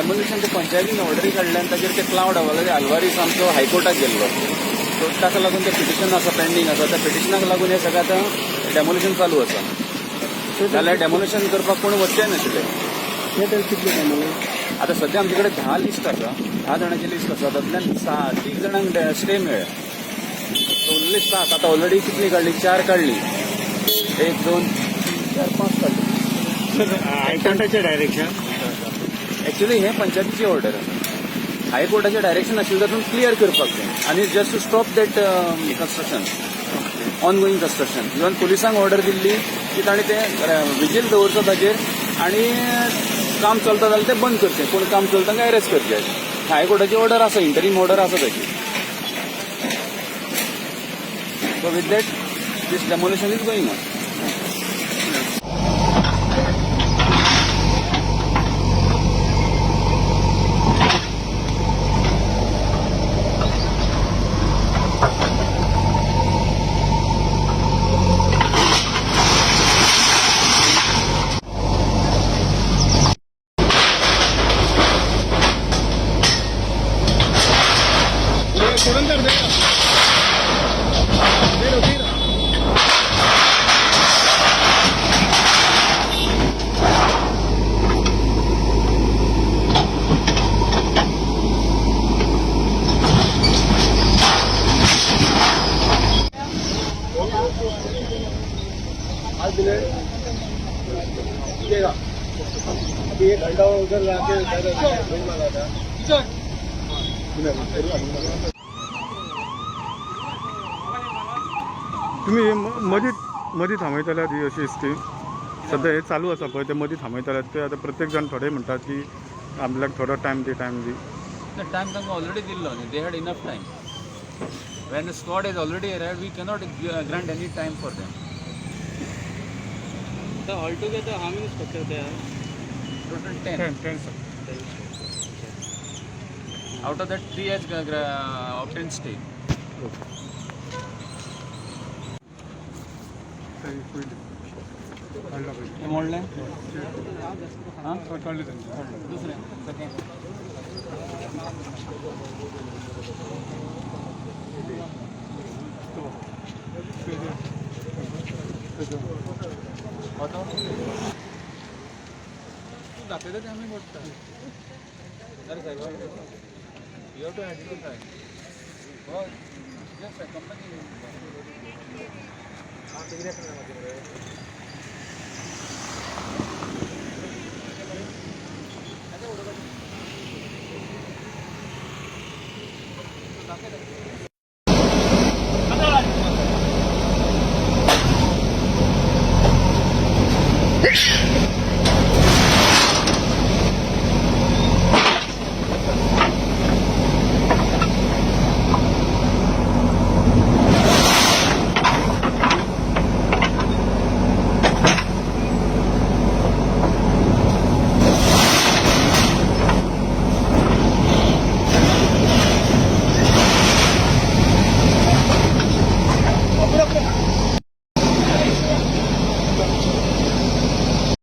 Demolition ते पंचायतीन ऑर्डरी काडल्यान ताचेर ते क्लाउड आल्वारीस आमचो हायकोर्टाक गेल्लो. सो ताका लागून ते पिटिशन आसा पेंडींग आसा. त्या पिटिशनाक लागून हे सगळें आतां डेमोलिशन चालू आसा. जाल्यार डेमोलिशन करपाक कोण वचचें नाशिल्ले. आता सध्या आमचे कडेन 10 लिस्ट आसा. 10 जाणांची लिस्ट आसा. तातूंतल्यान 6 जाणांक स्टे मेळ्ळ्या. उरली 7. आता ऑलरेडी कितली काढली? 4 काढली. 1, 2, 3, 4, 5 काढली. हायकोर्टाचे डायरेक्शन एक्च्युली हे पंचायतीची ऑर्डर आसा. हायकोर्टाचे डायरेक्शन आशिल्लें तातूंत क्लियर करपाक जाय आनी just to stop that construction, on going construction. Even पुलिसांक ऑर्डर दिल्ली की तांणी ते विजील दवरचो ताचेर आनी काम चलता जाल्यार ते बंद करचें. कोण काम चलता तांकां अरेस्ट करचें. हायकोर्टाची ऑर्डर आसा, इंटरीम ऑर्डर आसा ताची. So with that this demolition is going on. अभी 1 घंटा उधर जाके तुम्ही मदीं थांबयतल्यात ही अशी स्कीम सध्या हे चालू आसा पळय ते मदीं थांबयतल्यात ते आता प्रत्येक जण थोडे म्हणतात की आपल्याक थोडो टायम दी. टायम तांकां ऑलरेडी दिल्लो न्ही. They had enough time. When the squad is already arrived we cannot grant any time for them. So altogether how many structures there are? Total 10. Out of that 3 has obtained stay. हे मोडले? हां दुसरे second तू दाखवता ते आम्ही मोठता. अरे साहेब you have to identify. हो just company दाखवता